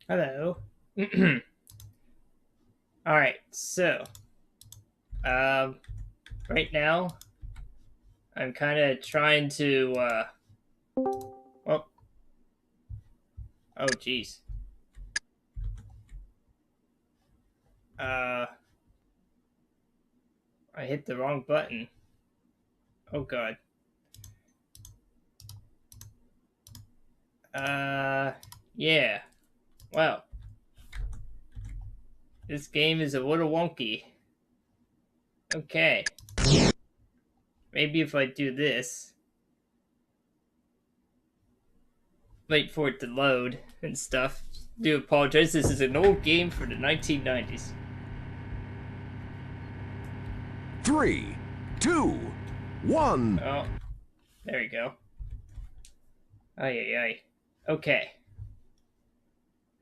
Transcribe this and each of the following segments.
Hello. Alright, so, um, right now, I'm kind of trying to, oh, oh, jeez. I hit the wrong button. Oh, God. Yeah. Well, this game is a little wonky. Okay. Maybe if I do this, wait for it to load and stuff. Do apologize, this is an old game for the 1990s. 3, 2, 1. Oh, there you go. Ay, ay, ay. Okay.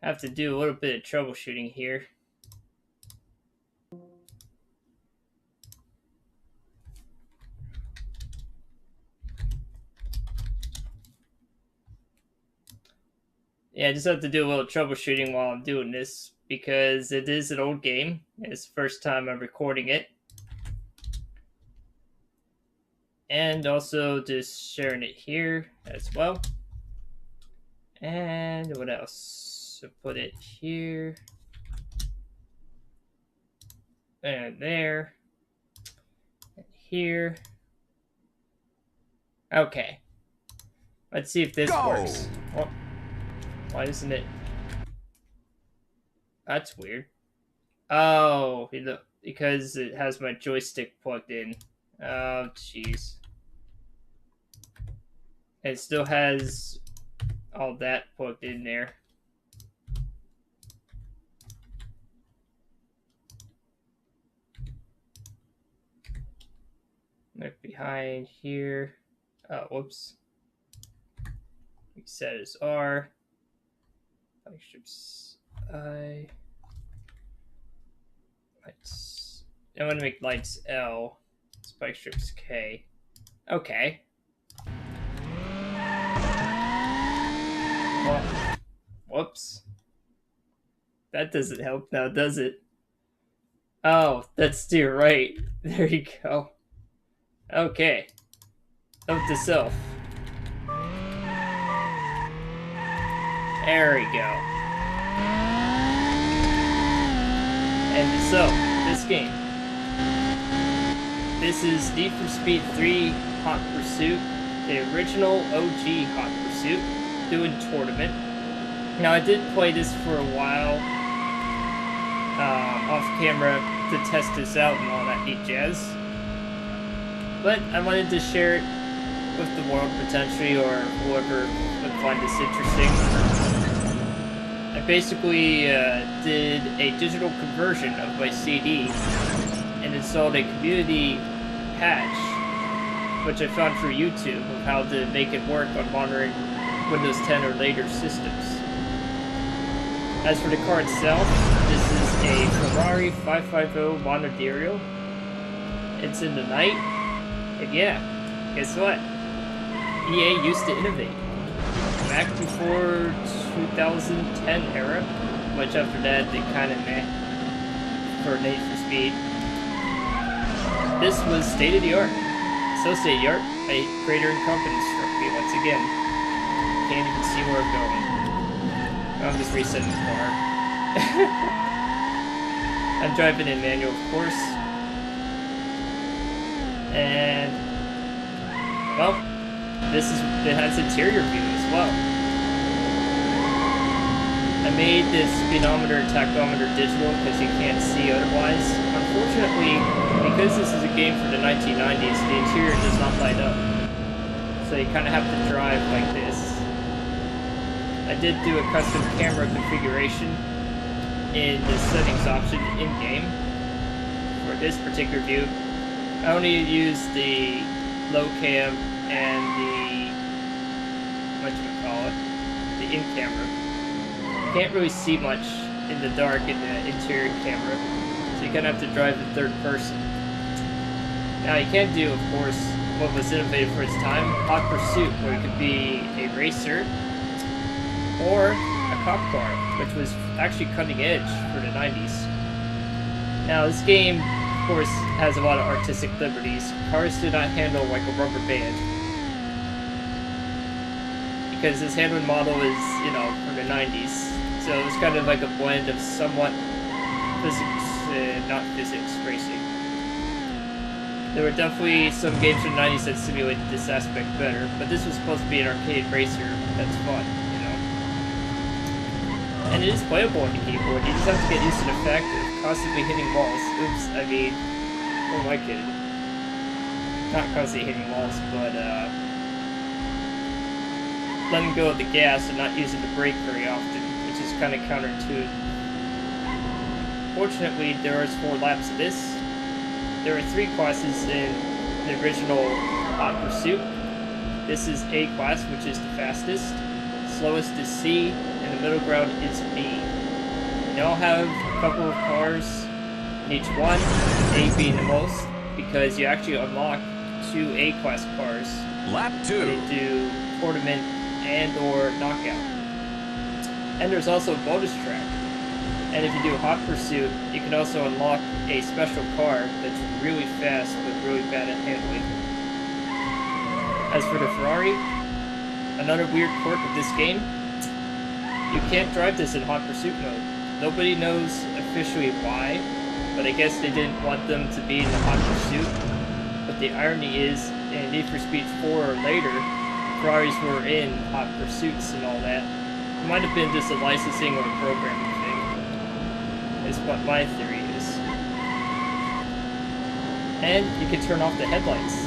Have to do a little bit of troubleshooting here. Yeah, I just have to do a little troubleshooting while I'm doing this because it is an old game. It's the first time I'm recording it. And also just sharing it here as well. And what else? So put it here. And there. And here. Okay. Let's see if this works. Oh, why isn't it? That's weird. Oh, because it has my joystick plugged in. Oh, jeez. It still has all that plugged in there. Look behind here. Oh, whoops. Reset as R. Light strips I. Lights. I want to make lights L. Spike strips K. Okay. Well, whoops. That doesn't help now, does it? Oh, that's to your right. There you go. Okay. Note to self. There we go. And so, this game. This is Need for Speed 3 Hot Pursuit, the original OG Hot Pursuit, doing tournament. Now, I did play this for a while, off camera, to test this out and all that neat jazz. But I wanted to share it with the world potentially, or whoever would find this interesting. I basically did a digital conversion of my CD and installed a community patch, which I found through YouTube, of how to make it work on modern Windows 10 or later systems. As for the car itself, this is a Ferrari 550 Mondadero. It's in the night, and yeah, guess what? EA used to innovate. Back before 2010 era, which after that they kind of meh for Need for Speed. This was state of the art. So state of the art, a creator and company struck me once again. Can't even see where I'm going. I'm just resetting the car. I'm driving in manual, of course. And well, it has interior view as well. I made this speedometer and tachometer digital because you can't see otherwise. Unfortunately, because this is a game for the 1990s, the interior does not light up. So you kind of have to drive like this. I did do a custom camera configuration in the settings option in-game for this particular view. I only used the low cam and the, the in-camera. Can't really see much in the dark in the interior camera, so you kind of have to drive the third person. Now you can do, of course, what was innovative for its time, Hot Pursuit, where you could be a racer or a cop car, which was actually cutting edge for the 90s. Now, this game, of course, has a lot of artistic liberties. Cars do not handle like a rubber band. Because this handling model is, you know, from the 90s. So it's kind of like a blend of somewhat physics and not physics racing. There were definitely some games from the 90s that simulated this aspect better, but this was supposed to be an arcade racer that's fun, you know. And it is playable on the keyboard. You just have to get used to the fact of constantly hitting walls. Oops, I mean, what am I kidding? Not constantly hitting walls, but letting go of the gas and not using the brake very often, which is kind of counterintuitive. Fortunately, there is 4 laps of this. There are 3 classes in the original Hot Pursuit. This is A class, which is the fastest. Slowest is C, and the middle ground is B. They all have a couple of cars in each one, A being the most, because you actually unlock 2 A class cars. Lap 2. They do tournament and or knockout. And there's also a bonus track. And if you do Hot Pursuit, you can also unlock a special car that's really fast but really bad at handling. As for the Ferrari, another weird quirk of this game, you can't drive this in Hot Pursuit mode. Nobody knows officially why, but I guess they didn't want them to be in the Hot Pursuit. But the irony is, in Need for Speed 4 or later, Ferraris were in Hot Pursuits and all that. It might have been just a licensing or a programming thing, is what my theory is. And you can turn off the headlights,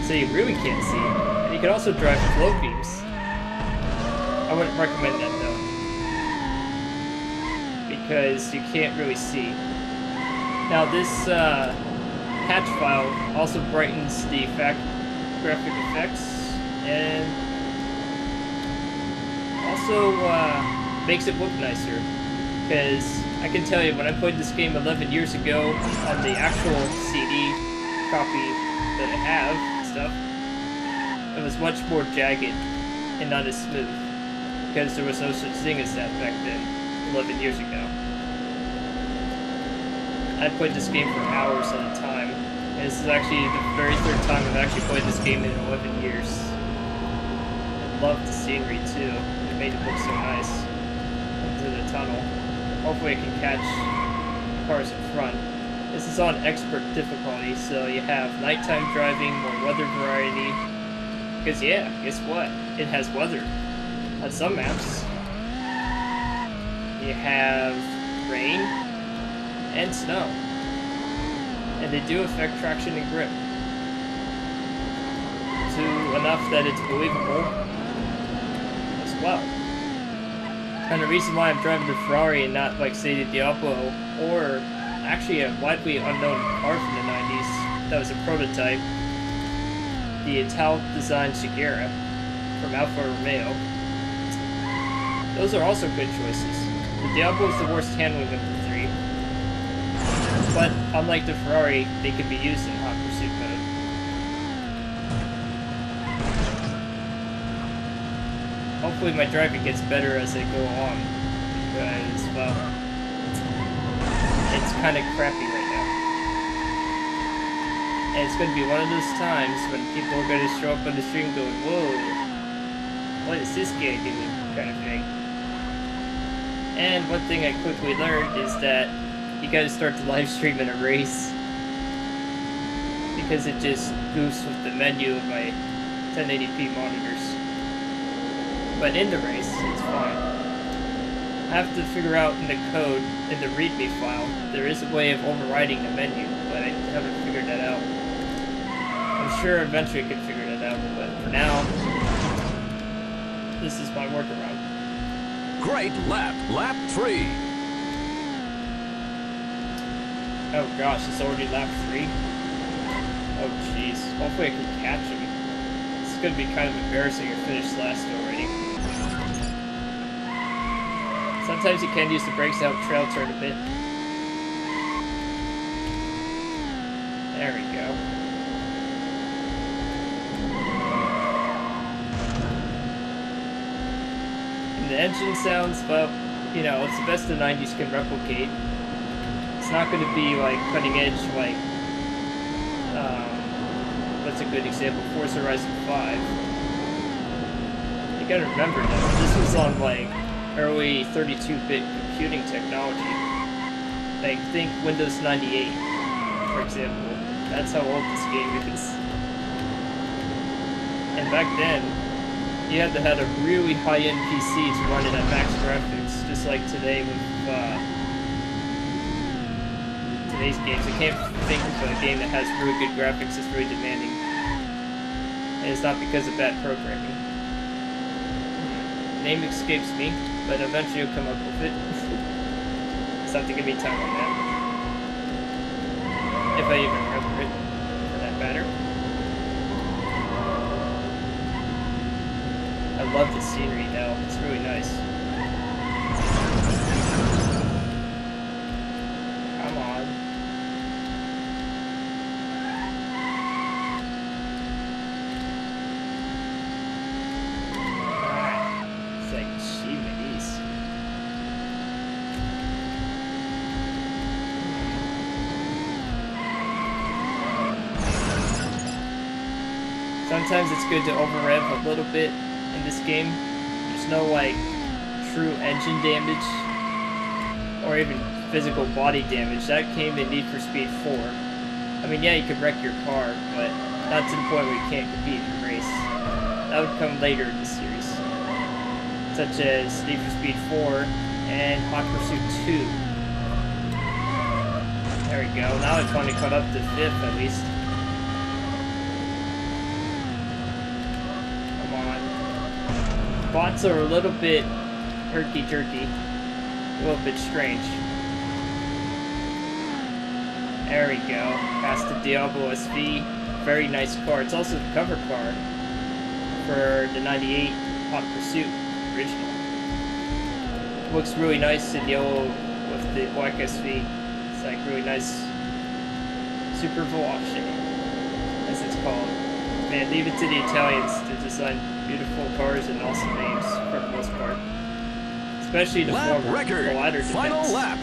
so you really can't see. And you can also drive flow beams. I wouldn't recommend that though, because you can't really see. Now this patch file also brightens the graphic effects, and also makes it look nicer. Because I can tell you, when I played this game 11 years ago on the actual CD copy that I have and stuff, it was much more jagged and not as smooth, because there was no such thing as that back then, 11 years ago. I played this game for hours at a time, and this is actually the very 3rd time I've actually played this game in 11 years. I love the scenery too, it made it look so nice into the tunnel. Hopefully I can catch cars in front. This is on expert difficulty, so you have nighttime driving, more weather variety. Because yeah, guess what? It has weather. On some maps, you have rain and snow. And they do affect traction and grip. To enough that it's believable as well. And the reason why I'm driving the Ferrari and not, like, say, the Diablo, or actually a widely unknown car from the 90s that was a prototype, the Ital-designed Segura from Alfa Romeo. Those are also good choices. The Diablo is the worst handling of the 3, but unlike the Ferrari, they can be used in Hot Pursuit mode. Hopefully my driving gets better as I go on, because, well, it's kind of crappy right now. And it's going to be one of those times when people are going to show up on the stream going, whoa, what is this guy doing, kind of thing. And one thing I quickly learned is that you got to start the live stream in a race, because it just goofs with the menu of my 1080p monitors. But in the race, it's fine. I have to figure out in the code, in the README file, there is a way of overriding the menu, but I haven't figured that out. I'm sure eventually I can figure that out, but for now, this is my workaround. Great lap, lap 3. Oh gosh, it's already lap 3? Oh jeez, hopefully I can catch him. It's gonna be kind of embarrassing to finish last already. Sometimes you can use the brakes to help trail turn a bit. There we go. the engine sounds, well, you know, it's the best the 90s can replicate. It's not going to be like cutting edge like, what's a good example? Forza Horizon 5. You gotta remember though, this was on like early 32-bit computing technology. Like, think Windows 98, for example. That's how old this game is. And back then, you had to have a really high-end PC to run it at max graphics, just like today with today's games. I can't think of a game that has really good graphics that's really demanding. And it's not because of bad programming. Name escapes me, but eventually you'll come up with it. Just have to give me time on that. If I even remember it, for that matter. I love the scenery though, it's really nice. Come on. Alright. It's like jeez. Sometimes it's good to over-rev a little bit in this game. There's no like true engine damage or even physical body damage. That came in Need for Speed 4. I mean, yeah, you could wreck your car, but not to the point where you can't compete in a race. That would come later in the series, such as Need for Speed 4 and Hot Pursuit 2. There we go. Now it's finally caught up to 5th at least. Bots are a little bit herky-jerky, a little bit strange. There we go, past the Diablo SV, very nice car. It's also the cover car for the 98 Hot Pursuit original. Looks really nice in yellow with the black SV. It's like really nice super veloce, as it's called. Man, leave it to the Italians to design beautiful cars and awesome names for the most part. Especially the former, record. the latter defense. Final lap.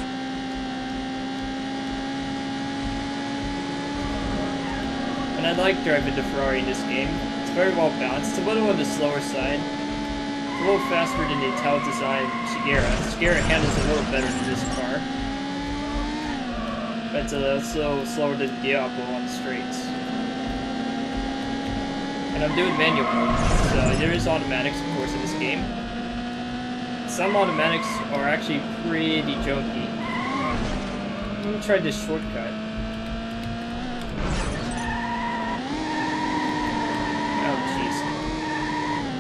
And I like driving the Ferrari in this game. It's very well balanced. It's a little on the slower side. It's a little faster than the Ital-designed Sciarra. Sciarra handles a little better than this car. But it's also slower than Diablo on the straights. And I'm doing manual mode, so there is automatics, of course, in this game. Some automatics are actually pretty junky. Let me try this shortcut. Oh, jeez.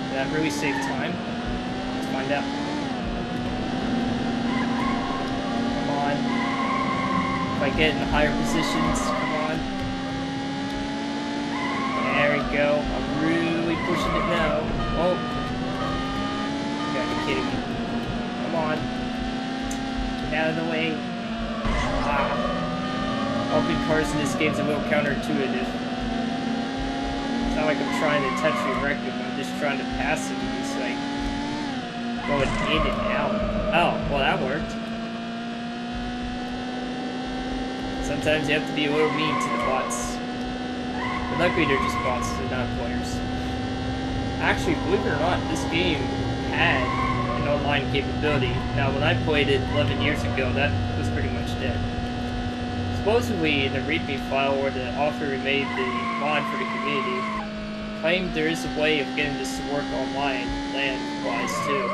Did that really save time? Let's find out. Come on. If I get in higher positions, come on. There we go. I'm really pushing it now. Oh. You gotta be kidding me. Come on. Get out of the way. Ah. Open cars in this game's a little counterintuitive. It's not like I'm trying to touch your wreck him. I'm just trying to pass him. He's like going in and out. Oh, well that worked. Sometimes you have to be a little mean to the bots. But luckily they're just bots, they're not players. Actually, believe it or not, this game had an online capability. Now, when I played it 11 years ago, that was pretty much dead. Supposedly, in the README file where the author who made the mod for the community claimed there is a way of getting this to work online, land-wise, too.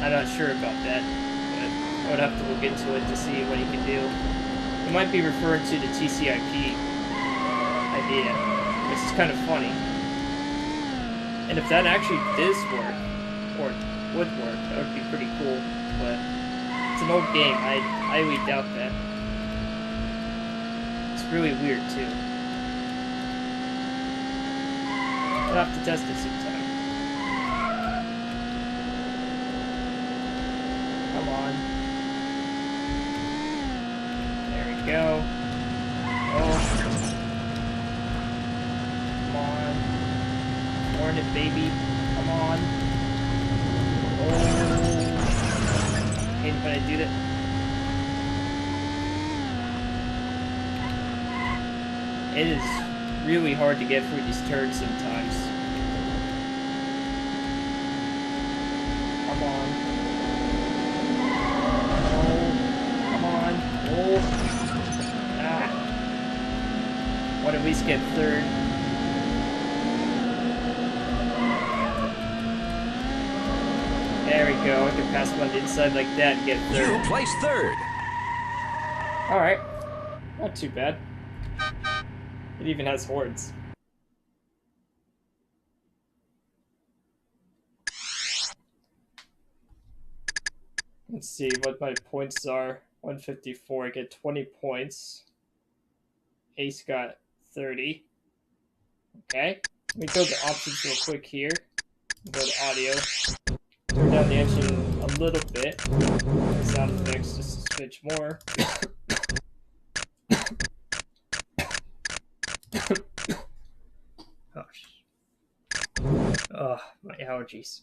I'm not sure about that, but I would have to look into it to see what you can do. It might be referring to the TCP idea, which is kind of funny. And if that actually does work, or would work, that would be pretty cool, but it's an old game. I highly doubt that. It's really weird, too. We'll have to test it sometime. Come on. There we go. Oh. Come on. Warn it, baby. Come on. Oh. pain when I do that. It is really hard to get through these turns sometimes. Come on. Oh, come on. Oh. Ah. Want to at least get third. There we go. I can pass him on the inside like that and get third. You placed third. Alright. Not too bad. It even has horns. Let's see what my points are. 154. I get 20 points. Ace got 30. Okay. Let me go to options real quick here. Go to audio. Turn down the engine a little bit. Sound effects just a smidge more. Gosh. Oh, my allergies.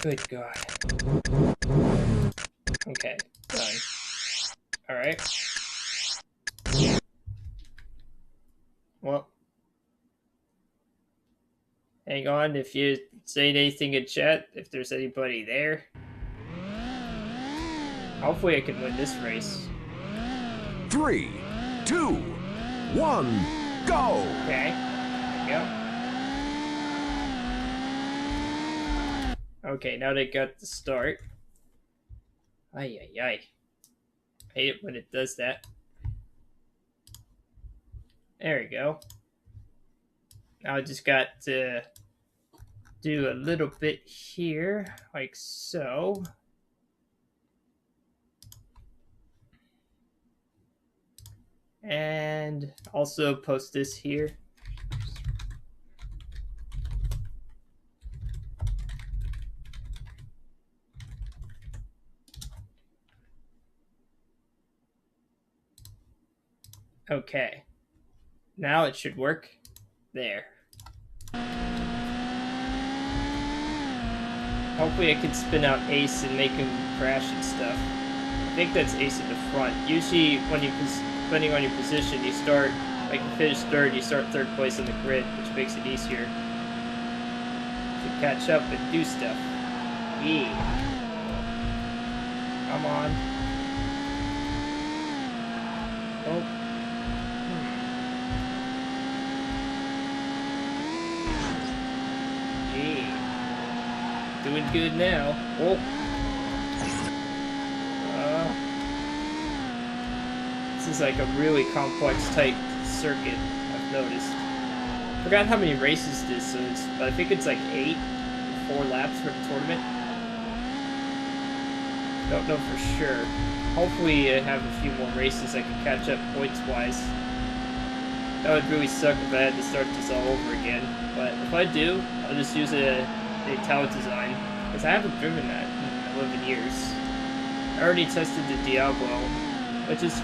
Good God. Okay, done. Alright. Well. Hang on, if you say anything in chat, if there's anybody there. Hopefully I can win this race. 3, 2, 1, go! Okay, there we go. Okay, now they got the start. Ay, ay, ay. I hate it when it does that. There we go. Now I just got to do a little bit here, like so. And also post this here. Okay. Now it should work. There. Hopefully I can spin out Ace and make him crash and stuff. I think that's Ace in the front. Usually when you, depending on your position, you start, like you finish third, you start third place on the grid, which makes it easier to catch up and do stuff. Yeah. Come on. Oh. Yeah. Doing good now. Oh. This is like a really complex type circuit, I've noticed. Forgot how many races this is, but I think it's like 8 or 4 laps for the tournament. Don't know for sure. Hopefully I have a few more races I can catch up points-wise. That would really suck if I had to start this all over again. But if I do, I'll just use a talent design, because I haven't driven that in 11 years. I already tested the Diablo, which is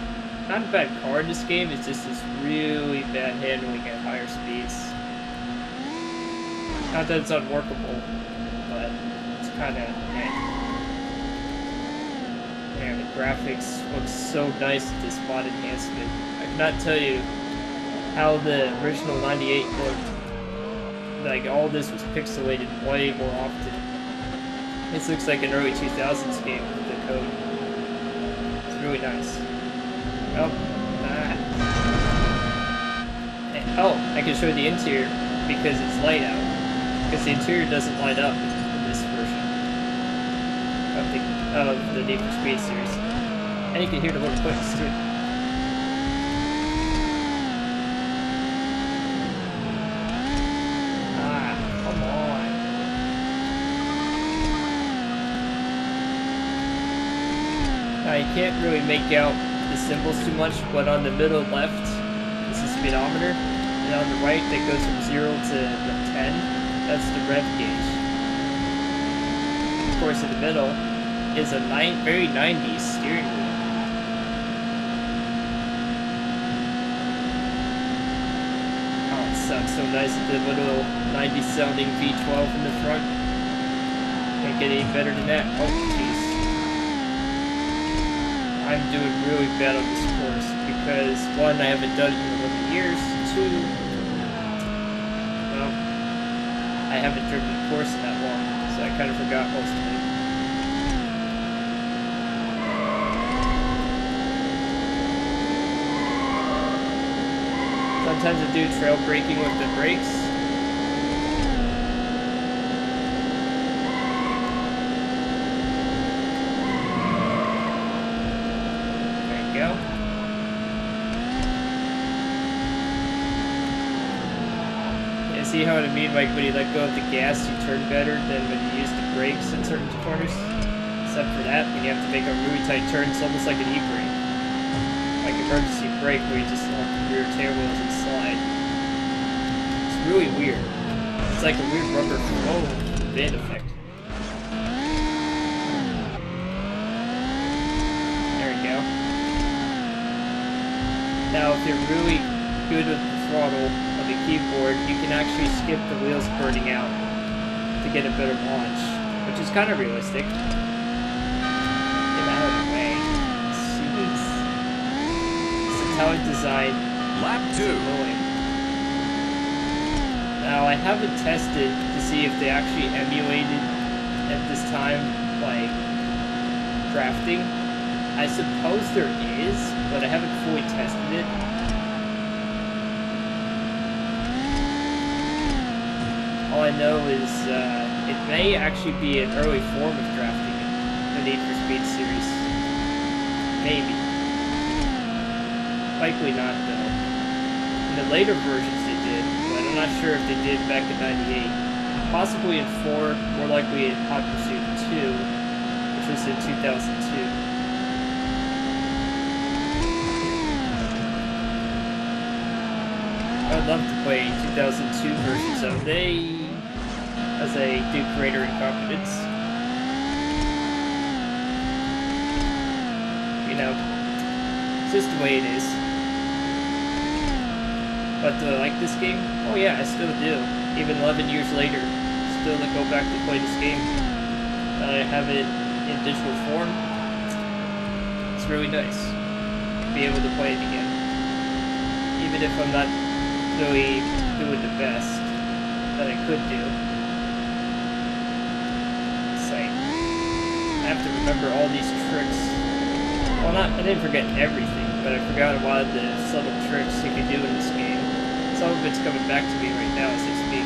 not a bad car in this game, it's just this really bad handling at higher speeds. Not that it's unworkable, but it's kind of man, the graphics look so nice with this mod enhancement. I cannot tell you how the original 98 looked. Like, all this was pixelated way more often. This looks like an early 2000s game with the code. It's really nice. Oh, oh, I can show the interior because it's light out. Because the interior doesn't light up in this version of the Need for Speed series. And you can hear the little clicks too. You can't really make out the symbols too much, but on the middle left is the speedometer, and on the right that goes from 0 to the 10, that's the rev gauge. Of course, in the middle is a very 90s steering wheel. Oh, it sounds so nice with the little 90s sounding V12 in the front. Can't get any better than that. Oh, jeez. I'm doing really bad on this course because, one, I haven't done it in 11 years. Two, well, I haven't driven the course in that long, so I kind of forgot most of it. Sometimes I do trail braking with the brakes. There you go. Yeah, see how I mean, like when you let go of the gas, you turn better than when you use the brakes in certain corners? Except for that, when you have to make a really tight turn, it's almost like an e-brake. Like emergency brake where you just lock the rear tail wheels and slide. It's really weird. It's like a weird rubber band effect. There we go. Now if you're really good with the throttle on the keyboard, you can actually skip the wheels burning out to get a better launch, which is kind of realistic. Get out of the way. How it's designed. Lap 2. Now I haven't tested to see if they actually emulated at this time, like, drafting. I suppose there is, but I haven't fully tested it. All I know is it may actually be an early form of drafting in the Need for Speed series. Maybe. Likely not, though. In the later versions they did, but I'm not sure if they did back in '98. Possibly in 4, more likely in Hot Pursuit 2, which was in 2002. I would love to play 2002 version someday, as a Duke Raider Incompetence. You know, it's just the way it is. But do I like this game? Oh yeah, I still do. Even 11 years later, still to go back to play this game. I have it in digital form. It's really nice to be able to play it again. Even if I'm not really doing the best that I could do. It's like, I have to remember all these tricks. Well, I didn't forget everything, but I forgot a lot of the subtle tricks you can do in this game. Some of it's coming back to me right now as I speak.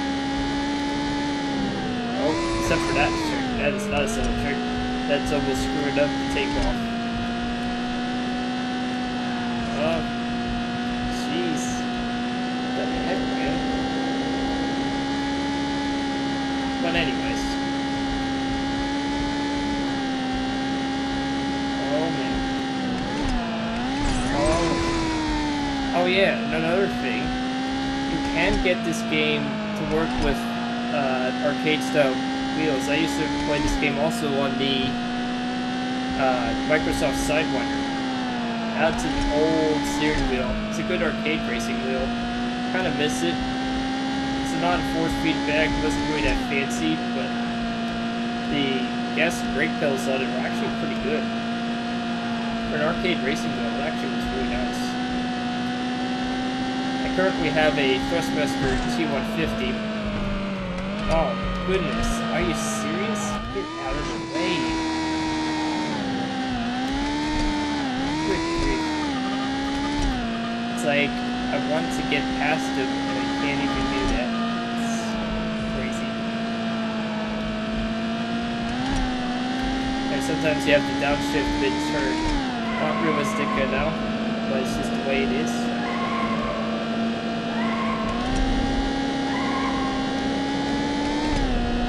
Oh, except for that trick. That is not a subtle trick. That's almost screwing up the takeoff. Oh, jeez. What the heck, man? But anyways. Oh, man. Oh yeah, another thing. You can get this game to work with arcade-style wheels. I used to play this game also on the Microsoft Sidewinder. That's an old steering wheel. It's a good arcade racing wheel. Kind of miss it. It's not force feedback. It wasn't really that fancy, but the gas and brake pedals on it were actually pretty good. For an arcade racing wheel, it actually was really nice. I currently have a Thrustmaster T150. Oh, goodness. Are you serious? Get out of the way. Good grief. It's like, I want to get past him, and I can't even do that. It's crazy. And sometimes you have to downshift mid-turn. Not realistic, I know, but it's just the way it is.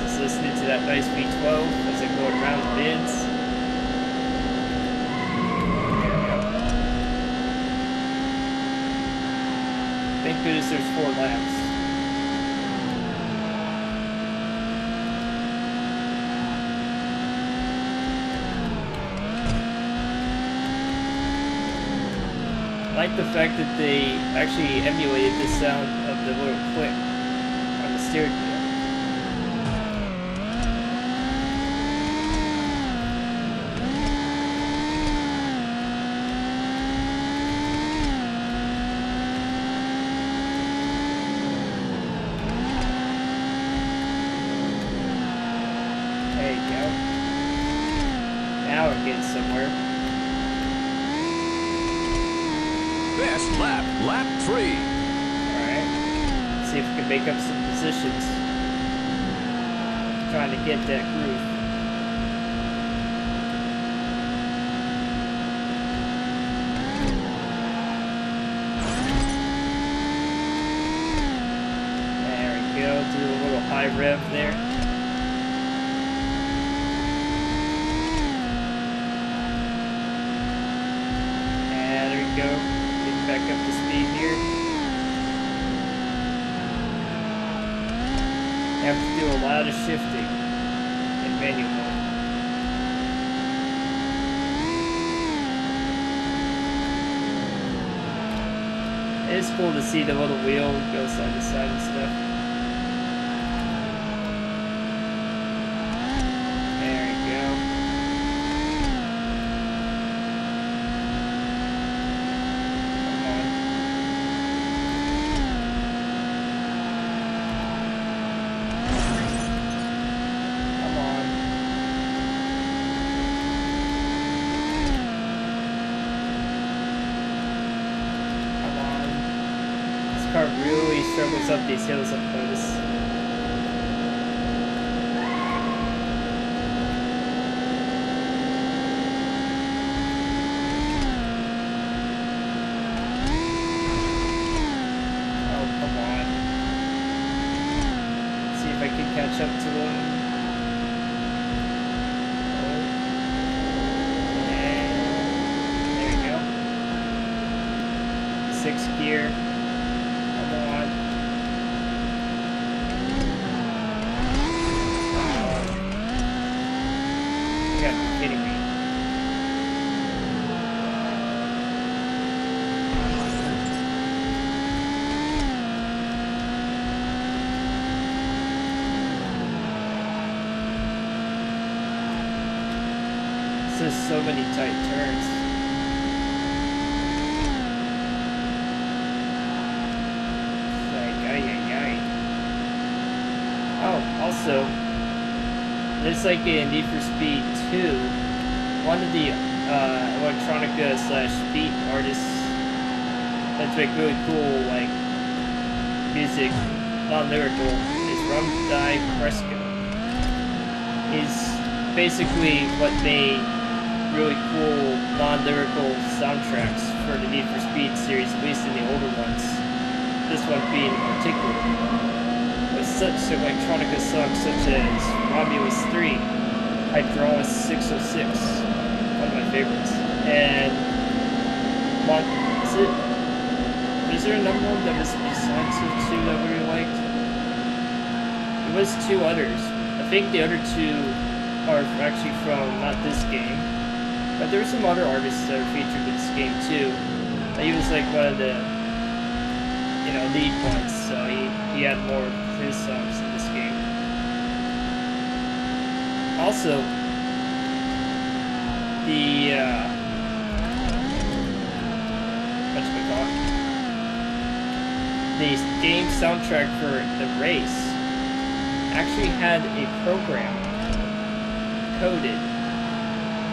Just listening to that nice V12 as I go around the bends. There we go. Thank goodness there's 4 laps. I like the fact that they actually emulated the sound of the little click on the steering wheel. now we're getting somewhere. Best lap, lap 3. Alright. See if we can make up some positions. Trying to get that groove. There we go. Do a little high rev there. And there we go. Getting back up to speed here. Have to do a lot of shifting in manual mode. It's cool to see the little wheel go side to side and stuff. There we go. Come on. Come on. Come on. This car really struggles up these hills up close. Oh, come on. See if I can catch up to them. There we go. 6th gear. Come on. You gotta be kidding me. There's so many tight turns. Like, ay. Oh, also, there's like a Need for Speed 2. One of the electronica/beat artists that make really cool like music, non-lyrical, is Fresco. He's basically what made really cool non-lyrical soundtracks for the Need for Speed series, at least in the older ones. This one being in particular. With such electronica songs such as Romulus 3, Hydraulis 606, one of my favorites, and is there another one that was besides the two that we really liked? It was 2 others. I think the other 2 are actually from not this game, but there were some other artists that are featured in this game too. He was like one of the, lead ones, so he had more of his songs in this game. Also, the the game soundtrack for the race actually had a program coded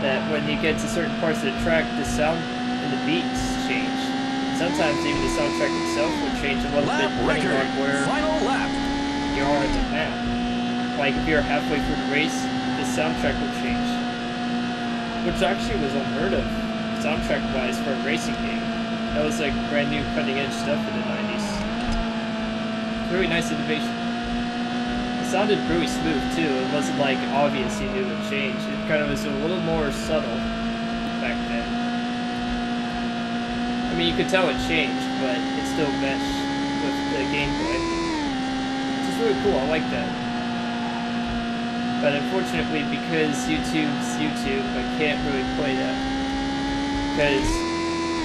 that when you get to certain parts of the track, the sound and the beats change. Sometimes even the soundtrack itself will change a little bit depending on where you are in the map. Like if you're halfway through the race, the soundtrack will change. Which actually was unheard of, soundtrack-wise, for a racing game. That was like brand new cutting-edge stuff in the 90s. Really nice innovation. It sounded really smooth too. It wasn't like obvious you knew it changed. It kind of was a little more subtle back then. I mean, you could tell it changed, but it still meshed with the gameplay. Which is really cool. I like that. But unfortunately, because YouTube's YouTube, I can't really play that. Because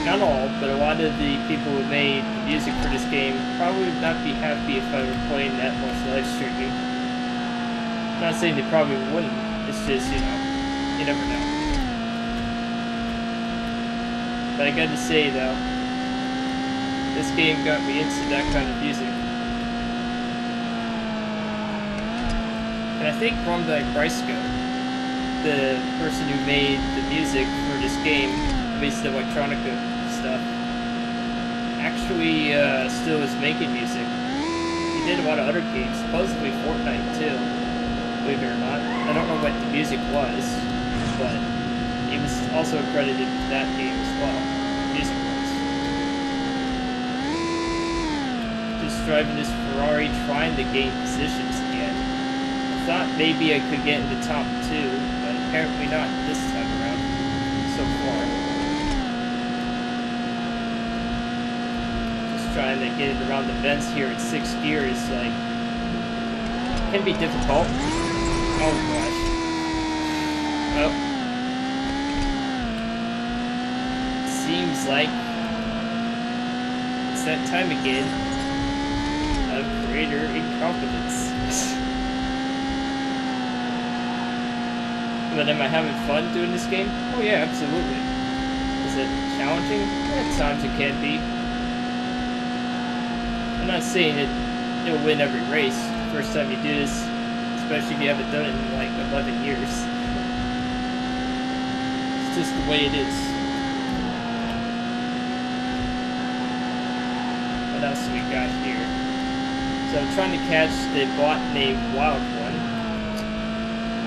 not all, but a lot of the people who made the music for this game probably would not be happy if I were playing that much live streaming. I'm not saying they probably wouldn't, it's just, you never know. But I gotta say though, this game got me into that kind of music. And I think from the Briscoe the person who made the music for this game, at least the electronica stuff, actually still is making music. He did a lot of other games, supposedly Fortnite too, believe it or not. I don't know what the music was, but he was also credited with that game as well, music-wise. Just driving this Ferrari, trying to gain positions again. I thought maybe I could get in the top 2, but apparently not this time around, so far. Just trying to get it around the bends here in 6th gear is like, can be difficult. Oh gosh. Oh. Seems like it's that time again of greater incompetence. But am I having fun doing this game? Oh yeah, absolutely. Is it challenging? At times it can be. I'm not saying it'll win every race the first time you do this, especially if you haven't done it in like 11 years. It's just the way it is. What else do we got here? So I'm trying to catch the bot named Wild One.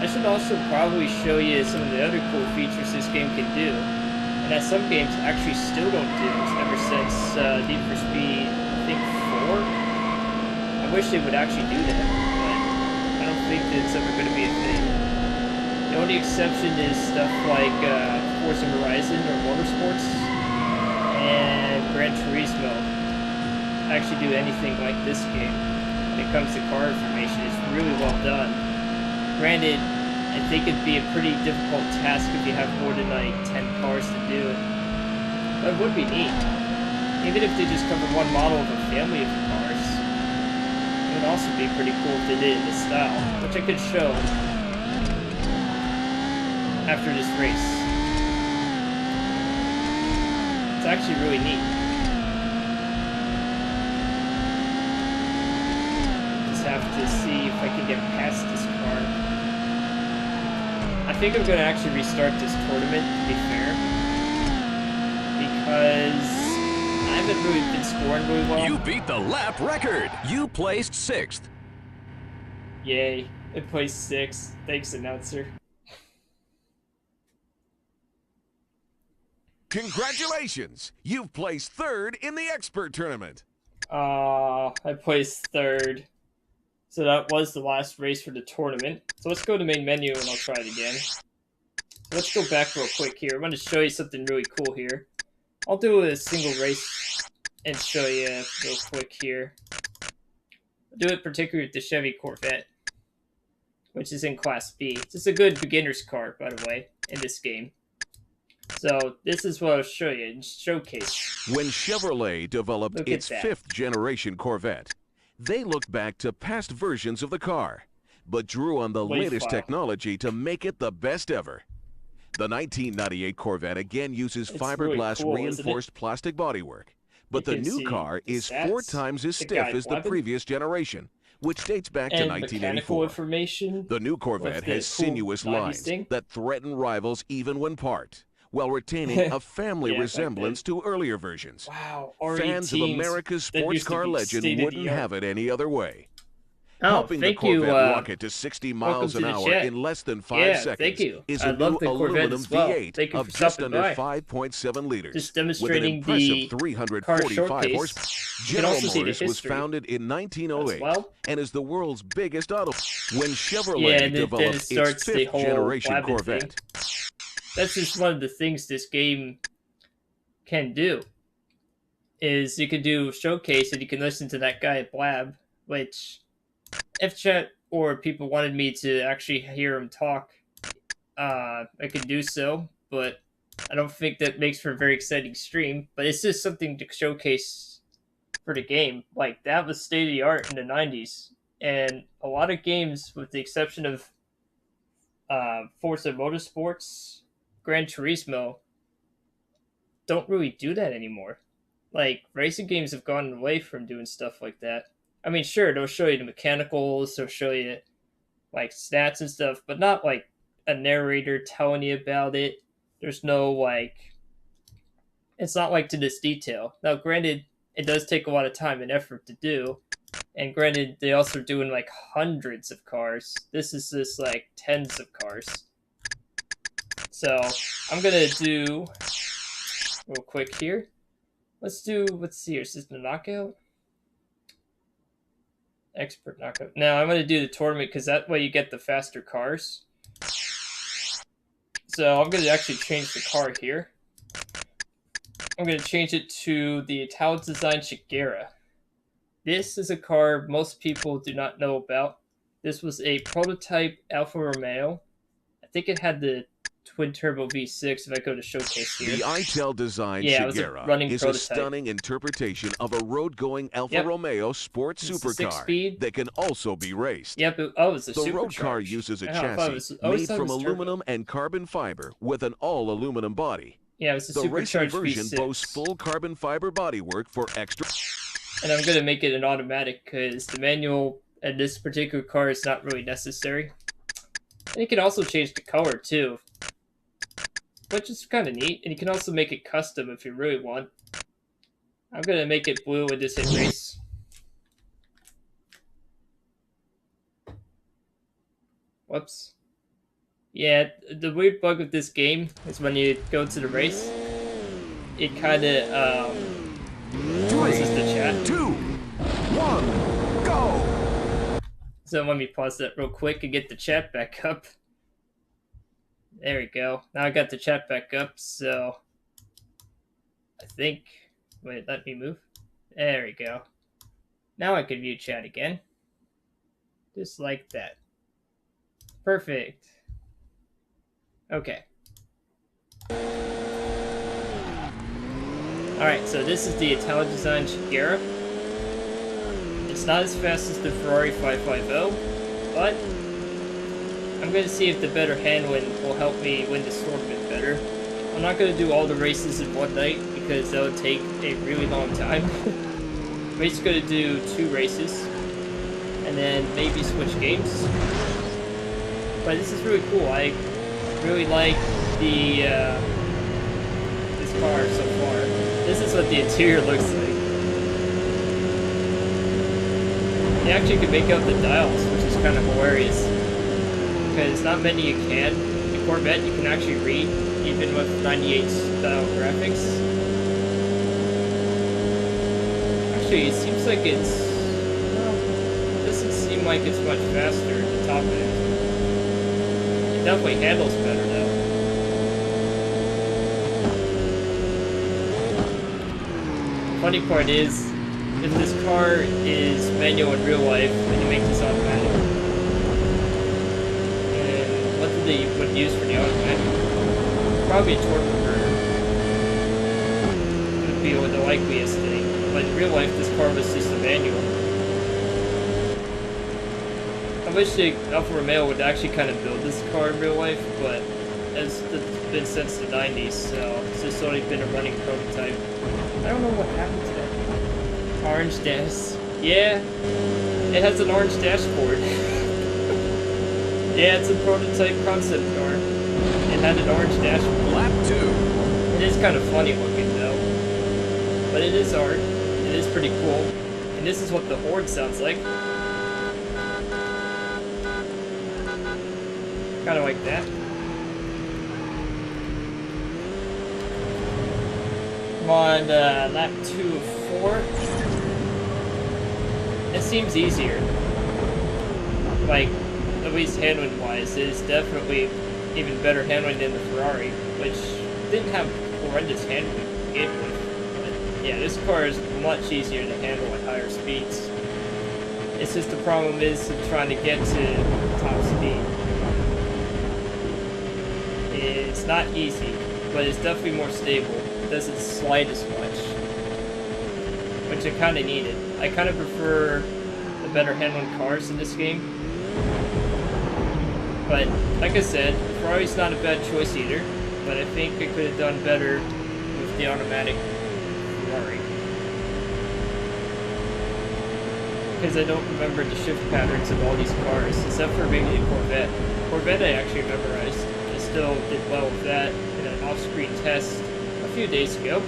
I should also probably show you some of the other cool features this game can do, and that some games actually still don't do ever since Need for Speed, I think 4? I wish they would actually do that, but I don't think that it's ever going to be a thing. The only exception is stuff like Forza Horizon or Motorsports and Gran Turismo actually do anything like this game. When it comes to car information, it's really well done. Granted, I think it'd be a pretty difficult task if you have more than like 10 cars to do it. But it would be neat. Even if they just covered one model of a family of cars, it would also be pretty cool if they did it in this style, which I could show after this race. It's actually really neat. Just have to see if I can get past this car. I think I'm going to actually restart this tournament, to be fair, because I haven't really been scoring really well. You beat the lap record. You placed 6th. Yay, I placed 6th. Thanks, announcer. Congratulations! You've placed 3rd in the expert tournament. I placed 3rd. So that was the last race for the tournament. So let's go to main menu and I'll try it again. So let's go back real quick here. I'm going to show you something really cool here. I'll do a single race and show you real quick here. I'll do it particularly with the Chevy Corvette, which is in Class B. It's a good beginner's car, by the way, in this game. So this is what I'll show you in Showcase. When Chevrolet developed its 5th generation Corvette, they looked back to past versions of the car, but drew on the latest technology to make it the best ever. The 1998 Corvette again uses fiberglass reinforced plastic bodywork, but the new car is 4 times as stiff as the previous generation, which dates back to 1984. The new Corvette has sinuous lines that threaten rivals even when parked, while retaining a family resemblance to earlier versions. Wow, fans of America's sports car legend wouldn't have it any other way. Oh, Helping the Corvette rocket to 60 miles an hour chat. in less than 5 seconds is a new aluminum V8 of just under 5.7 liters. Just demonstrating with an impressive the 345 horsepower. General Motors was founded in 1908 and is the world's biggest auto. When Chevrolet developed its 5th generation Corvette, that's just one of the things this game can do. Is you can do Showcase and you can listen to that guy blab, which if chat or people wanted me to actually hear him talk, I could do so, but I don't think that makes for a very exciting stream. But it's just something to showcase for the game. Like, that was state of the art in the 90s, and a lot of games, with the exception of Forza Motorsports, Gran Turismo, don't really do that anymore. Like, racing games have gone away from doing stuff like that. I mean, sure, they'll show you the mechanicals, they'll show you, like, stats and stuff, but not, like, a narrator telling you about it. There's no like, it's not like to this detail. Now, granted, it does take a lot of time and effort to do, and granted, they also are doing like hundreds of cars. This is just like tens of cars. So I'm gonna do real quick here. Let's see here. Is this the knockout? Expert knockout. Now I'm gonna do the tournament because that way you get the faster cars. So I'm gonna actually change the car here. I'm gonna change it to the Untitled Chapter. This is a car most people do not know about. This was a prototype Alfa Romeo. I think it had the twin-turbo V6 if I go to showcase here. The ITEL design Chagera is a stunning interpretation of a road-going Alfa Romeo sports supercar that can also be raced. Yep, it's a The road car uses a chassis made from aluminum and carbon fiber with an all-aluminum body. Yeah, it's a the racing version V6. boasts full carbon fiber bodywork for extra... And I'm going to make it an automatic because the manual in this particular car is not really necessary. And you can also change the color too, which is kind of neat. And you can also make it custom if you really want. I'm going to make it blue and just hit race. Whoops. Yeah, the weird bug with this game is when you go to the race, it kind of, this is the chat. 2, 1, go! So let me pause that real quick and get the chat back up. There we go. Now I got the chat back up, so I think... Wait, let me move. There we go. Now I can view chat again. Just like that. Perfect. Okay. Alright, so this is the Italian design Chagera. It's not as fast as the Ferrari 550, but I'm going to see if the better handling will help me win this tournament better. I'm not going to do all the races in one night because that would take a really long time. We're just going to do 2 races and then maybe switch games. But this is really cool. I really like the this car so far. This is what the interior looks like. You actually can make out the dials, which is kind of hilarious. Because not many you can. The Corvette you can actually read, even with 98 style graphics. Actually, it seems like it's... well, it doesn't seem like it's much faster at the top end. It definitely handles better though. Funny part is, if this car is manual in real life, then you make this automatic. And what did they would use for the automatic? Probably a torque converter. Would be the likeliest thing. But in real life, this car was just a manual. I wish the Alfa Romeo would actually kind of build this car in real life, but it's been since the 90s, so it's just only been a running prototype. I don't know what happened to that. Orange dash. Yeah, it has an orange dashboard. Yeah, it's a prototype concept car. It had an orange dashboard. Lap 2. It is kind of funny looking though. But it is art. It is pretty cool. And this is what the horn sounds like. Kind of like that. I'm on lap 2 of 4. It seems easier. Like, at least handling wise, it is definitely even better handling than the Ferrari, which didn't have horrendous handling to begin with. But yeah, this car is much easier to handle at higher speeds. It's just the problem is trying to get to top speed. It's not easy, but it's definitely more stable. It doesn't slide as much, which I kind of needed. I kind of prefer the better handling cars in this game. But, like I said, Ferrari's not a bad choice either, but I think I could have done better with the automatic Ferrari. because I don't remember the shift patterns of all these cars, except for maybe the Corvette. Corvette I actually memorized. I still did well with that in an off-screen test a few days ago,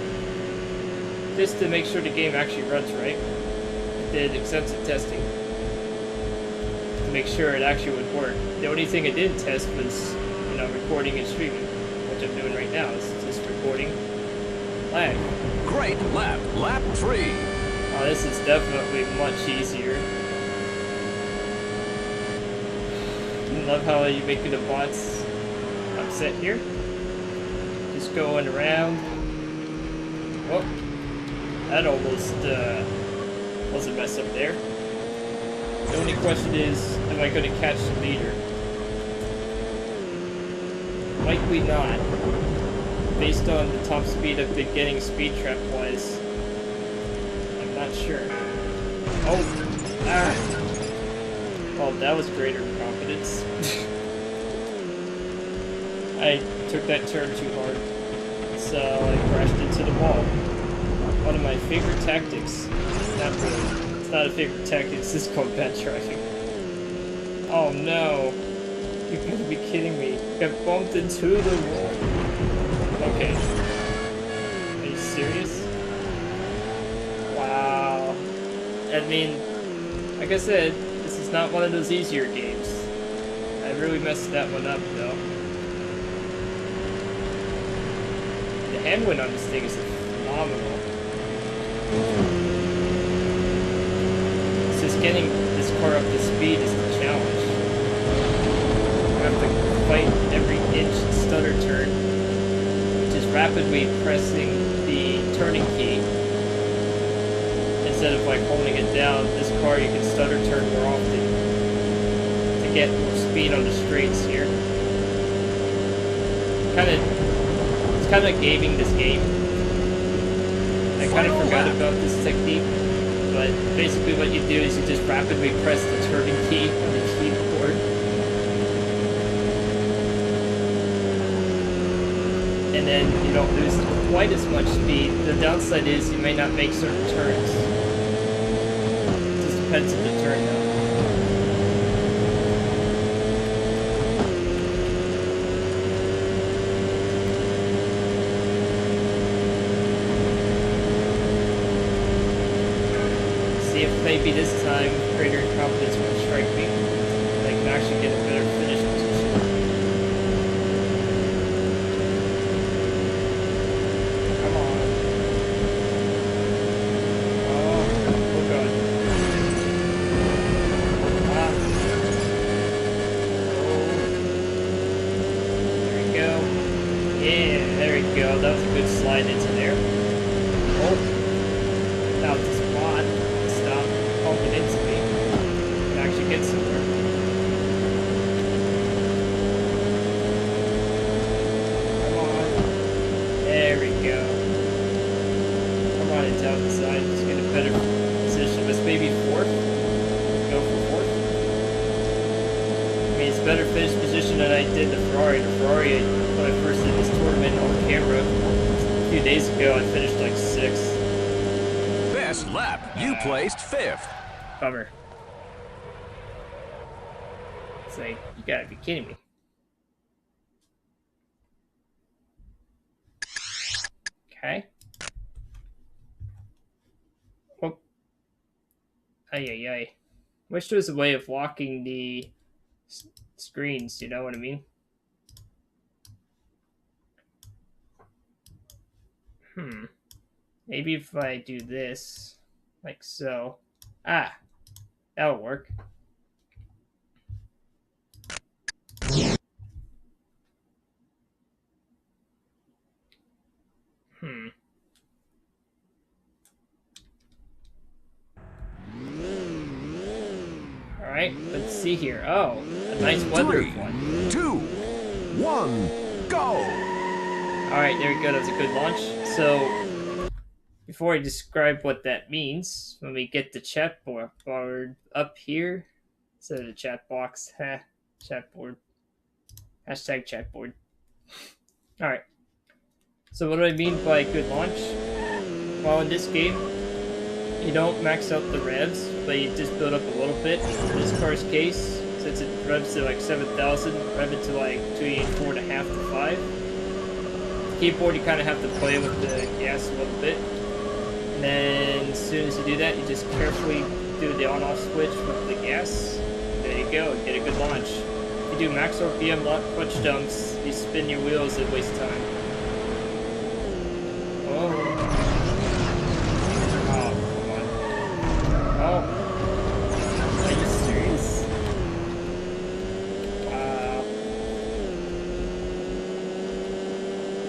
just to make sure the game actually runs right. I did extensive testing to make sure it actually would work. The only thing I didn't test was, you know, recording and streaming, which I'm doing right now. It's just recording live. Great lap, lap 3. Oh, this is definitely much easier. I love how you're making the bots upset here. Just going around. Whoop. That almost was a mess up there. The only question is, am I going to catch the leader? Likely not. Based on the top speed I've been getting speed trap-wise. I'm not sure. Oh! Ah! Well, that was greater confidence. I took that turn too hard. So I crashed into the wall. One of my favorite tactics. Not really. It's not a favorite tactic, it's just called bad driving. Oh no. You gotta be kidding me. I got bumped into the wall. Okay. Are you serious? Wow. I mean, like I said, this is not one of those easier games. I really messed that one up though. The handwind on this thing is phenomenal. It's just getting this car up to speed is the challenge. I have to fight every inch stutter turn, which is rapidly pressing the turning key. Instead of like holding it down, this car you can stutter turn more often to get more speed on the straights here. It's kind of gaming this game. I kind of forgot about this technique, but basically what you do is you just rapidly press the turning key on the keyboard. And then you don't lose quite as much speed. The downside is you may not make certain turns. It just depends on the turn though. Maybe this time greater confidence will strike me. I can actually get a better finish position. Come on. Oh god. Ah. Oh. There we go. Yeah, there we go. That was a good slide into there. Oh. Now it's a spot. Bumping into me and actually get somewhere. Come on. There we go. Come on, it's out the side. Just get a better position. Let's maybe fourth. Go for fourth. I mean, it's a better finish position than I did the Ferrari. The Ferrari, when I first did this tournament on camera a few days ago, I finished like 6th. Best lap, you placed 5th. Bummer. It's like, you gotta be kidding me. Okay. Oh. Ay. Wish there was a way of locking the screens, you know what I mean? Maybe if I do this, like so. Ah, that'll work. Alright, let's see here. Oh, a nice weather 3, one. 2, 1, go! Alright, there we go. That was a good launch. So, before I describe what that means, let me get the chat board up here. Instead of the chat box. Chat board. Hashtag chat board. Alright. So what do I mean by good launch? Well, in this game, you don't max out the revs, but you just build up a little bit. In this car's case, since it revs to like 7,000, rev it to like between 4.5 to 5. The keyboard, you kind of have to play with the gas a little bit. And then as soon as you do that, you just carefully do the on-off switch with the gas. There you go, get a good launch. If you do max RPM clutch dumps, you spin your wheels and waste time. Oh. Oh, come on. Oh. Are you serious? Wow.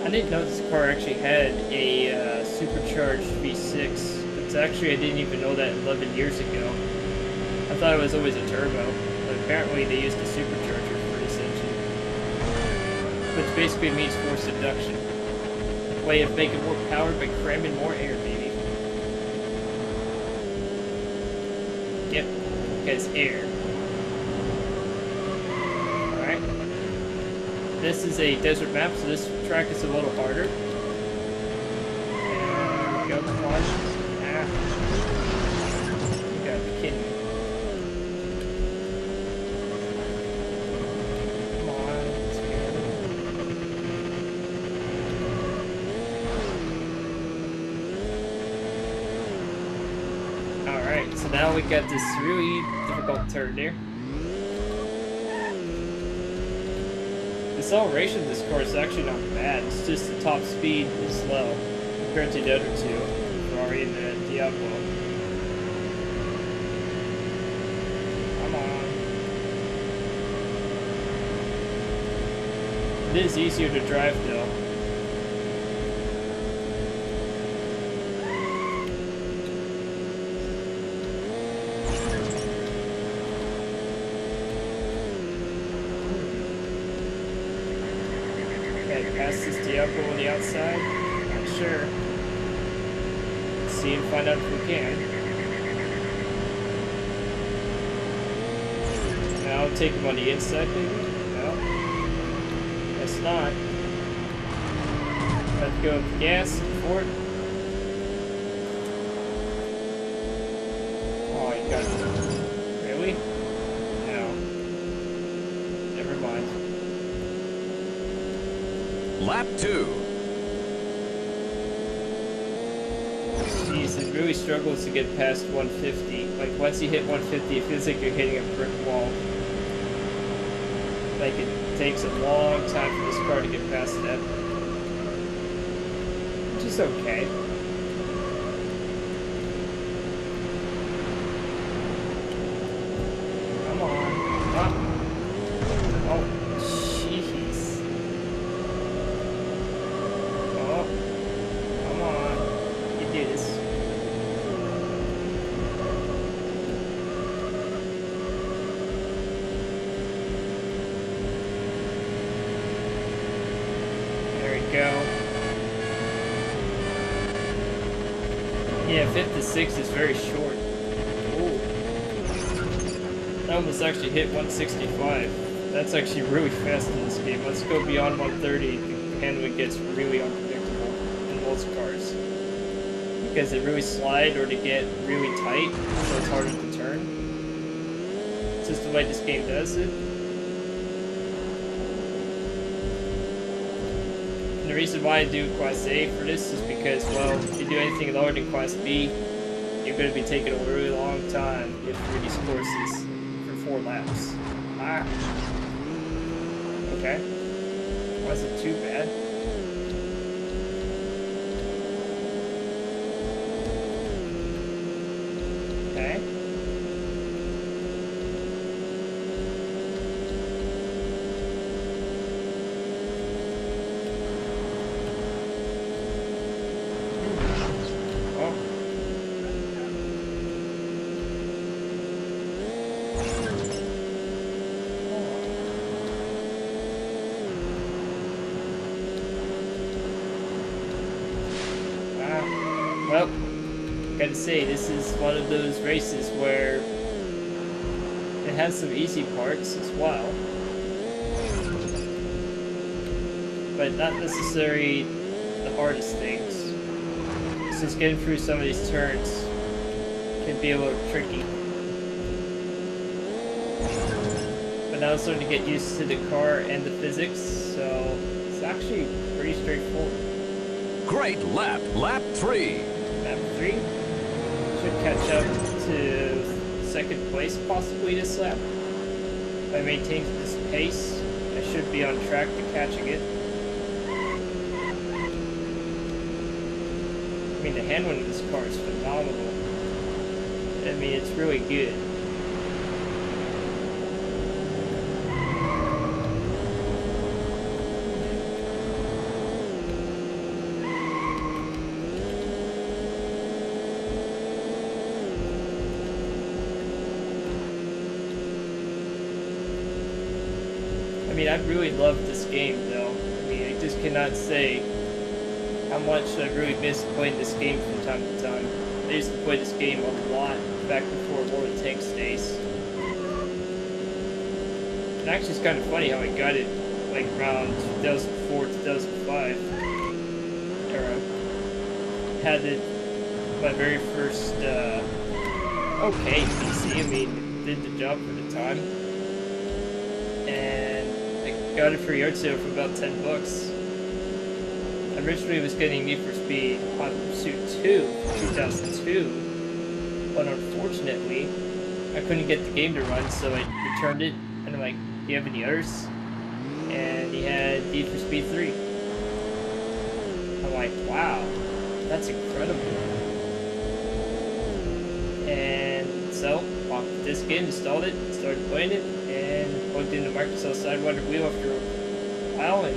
I didn't know this car actually had a supercharged V6. Actually, I didn't even know that 11 years ago. I thought it was always a turbo, but apparently they used a supercharger for this engine. Which basically means forced induction. Way of making more power by cramming more air, baby. Yep, because air. Alright. This is a desert map, so this track is a little harder. There we go, come on. You gotta be kidding me. Come on, let's get it. Alright, so now we got this really difficult turn here. The acceleration of this car is actually not bad, it's just the top speed is low compared to the other two. Ferrari and the Diablo. Come on. It is easier to drive though. Okay, pass this Diablo on the outside? Not sure. And find out if we can. Now take him on the inside, maybe? No. Guess not. Let's go with the gas for it. Oh, you got it. Really? No. Never mind. Lap 2. It really struggles to get past 150. Like, once you hit 150, it feels like you're hitting a brick wall. Like, it takes a long time for this car to get past that. Which is okay. Come on. Ah. Oh, jeez. Oh. Come on. You do this. Go. Yeah, 5th to 6th is very short. Ooh. That almost actually hit 165. That's actually really fast in this game. Let's go beyond 130 and it gets really unpredictable in most cars. Because they really slide or they get really tight, so it's harder to turn. It's just the way this game does it. The reason why I do Class A for this is because, well, if you do anything lower than Class B, you're going to be taking a really long time to get through these courses for 4 laps. Ah. Okay. Wasn't too bad. Okay. Well, gotta say, this is one of those races where it has some easy parts as well, but not necessarily the hardest things. It's just getting through some of these turns can be a little tricky. But now I'm starting to get used to the car and the physics, so it's actually pretty straightforward. Great lap, lap 3. Lap 3 should catch up to second place possibly this lap. If I maintain this pace, I should be on track to catching it. I mean, the handling of this car is phenomenal. I mean, it's really good. I mean, I really love this game, though. I mean, I just cannot say how much I really miss playing this game from time to time. I used to play this game a lot back before World of Tanks days. And actually, it's kind of funny how I got it like around 2004, 2005 era. Had it my very first okay PC. I mean, did the job for the time. And I got it for yard sale for about $10. Originally, it was getting Need for Speed Hot Pursuit 2 2002, but unfortunately, I couldn't get the game to run, so I returned it, and I'm like, do you have any others? And he had Need for Speed 3. I'm like, wow, that's incredible. And so, bought this game, installed it, started playing it, and plugged into Microsoft Sidewinder Wheel after a while, and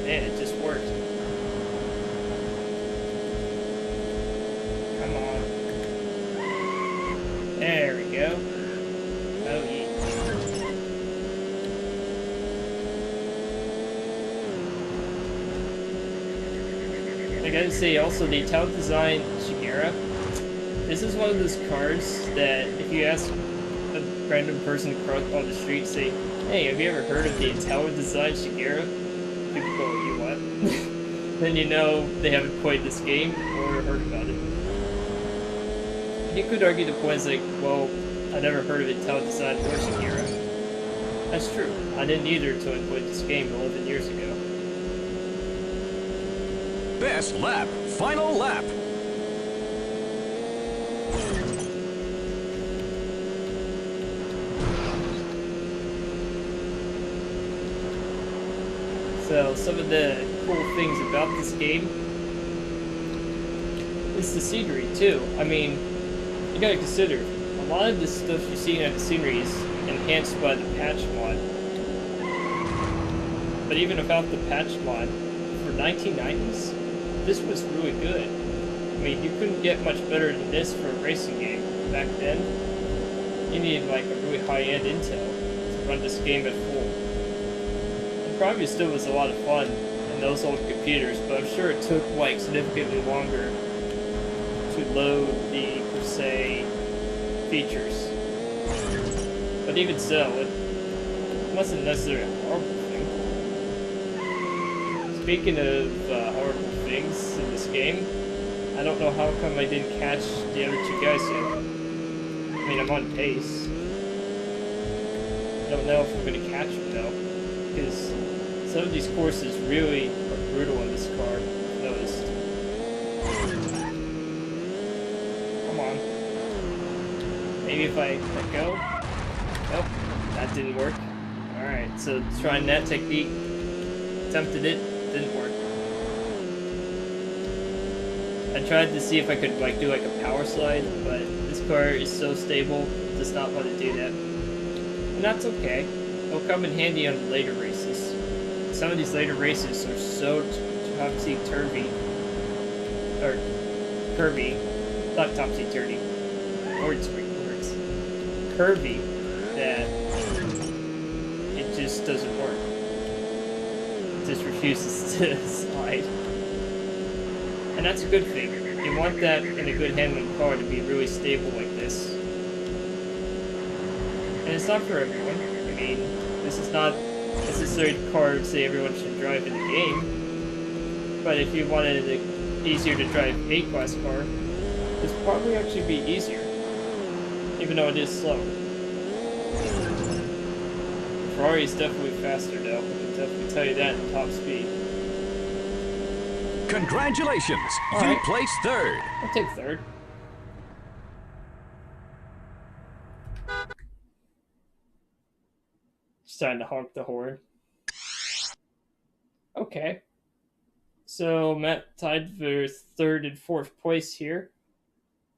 man, it just worked. There we go. Oh yeah. I gotta say also the Untitled design Shigeru. This is one of those cars that if you ask a random person on the street, say, hey, have you ever heard of the Untitled design Shigeru? People go, you what? Then you know they haven't played this game or heard about it. You could argue the point is like, well, I never heard of Untitled design or Shigeru. That's true. I didn't either until I played this game 11 years ago. Best lap, final lap. So, some of the cool things about this game is the scenery, too. I mean, you gotta consider, a lot of the stuff you see in the scenery is enhanced by the patch mod. But even without the patch mod, for 1990s, this was really good. I mean, you couldn't get much better than this for a racing game. Back then, you needed like a really high-end Intel to run this game at full. It probably still was a lot of fun in those old computers, but I'm sure it took like significantly longer to load the, per se, features. But even so, it wasn't necessarily a horrible thing. Speaking of horrible things in this game, I don't know how come I didn't catch the other two guys yet. I mean, I'm on pace. I don't know if I'm going to catch them though, because some of these courses really are brutal on this car, I've noticed. Come on. Maybe if I let go? Nope, that didn't work. Alright, so trying that technique. Attempted it, didn't work. I tried to see if I could like do like a power slide, but this car is so stable, it does not want to do that. And that's okay. It'll come in handy on the later races. Some of these later races are so topsy-turvy. Or curvy. Not topsy-turvy. Words. Curvy that it just doesn't work. It just refuses to slide. And that's a good thing. You want that in a good handling car to be really stable like this. And it's not for everyone. I mean, this is not necessarily the car to say everyone should drive in the game. But if you wanted an easier to drive A-class car, this would probably actually be easier. even though it is slow. Ferrari is definitely faster though. I can definitely tell you that at top speed. Congratulations! All you right. placed third. I'll take third. Just trying to honk the horn. Okay. So Matt tied for third and fourth place here.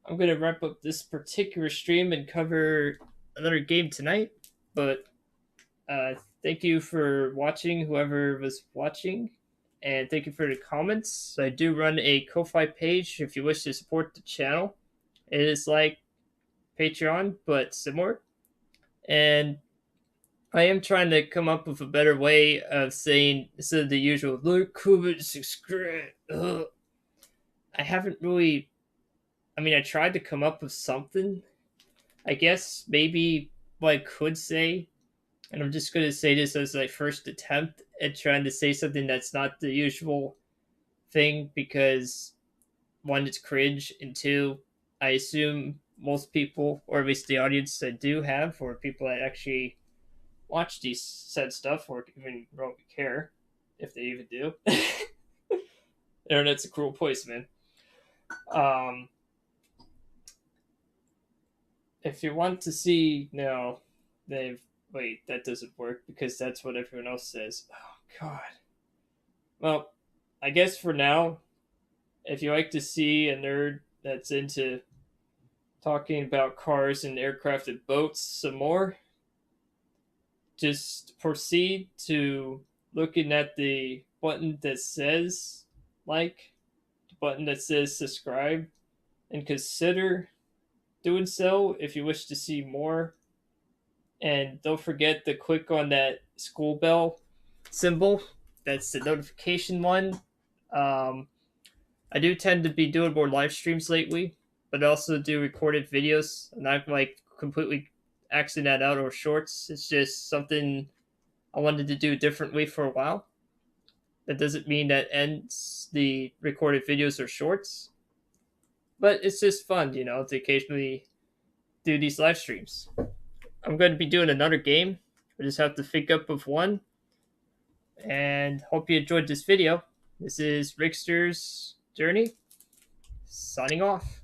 I'm going to wrap up this particular stream and cover another game tonight. But thank you for watching, whoever was watching. And thank you for the comments. I do run a Ko-Fi page if you wish to support the channel. It is like Patreon, but similar. And I am trying to come up with a better way of saying, instead of the usual, look, comment, subscribe. I haven't really, I tried to come up with something. I guess maybe what I could say, and I'm just going to say this as my first attempt at trying to say something that's not the usual thing, because one, it's cringe, and two, I assume most people, or at least the audience that do have, or people that actually watch these said stuff, or even really care, if they even do. Internet's a cruel place, man. If you want to see, no, wait, that doesn't work, because that's what everyone else says. Oh, God. Well, I guess for now, if you like to see a nerd that's into talking about cars and aircraft and boats some more, just proceed to looking at the button that says like, the button that says subscribe, and consider doing so if you wish to see more. And don't forget to click on that school bell symbol. That's the notification one. I do tend to be doing more live streams lately, but I also do recorded videos. I'm not like completely axing that out or shorts. It's just something I wanted to do differently for a while. That doesn't mean that ends the recorded videos or shorts, but it's just fun, to occasionally do these live streams. I'm going to be doing another game. I just have to think up of one. And hope you enjoyed this video. This is Rigsters Journey, signing off.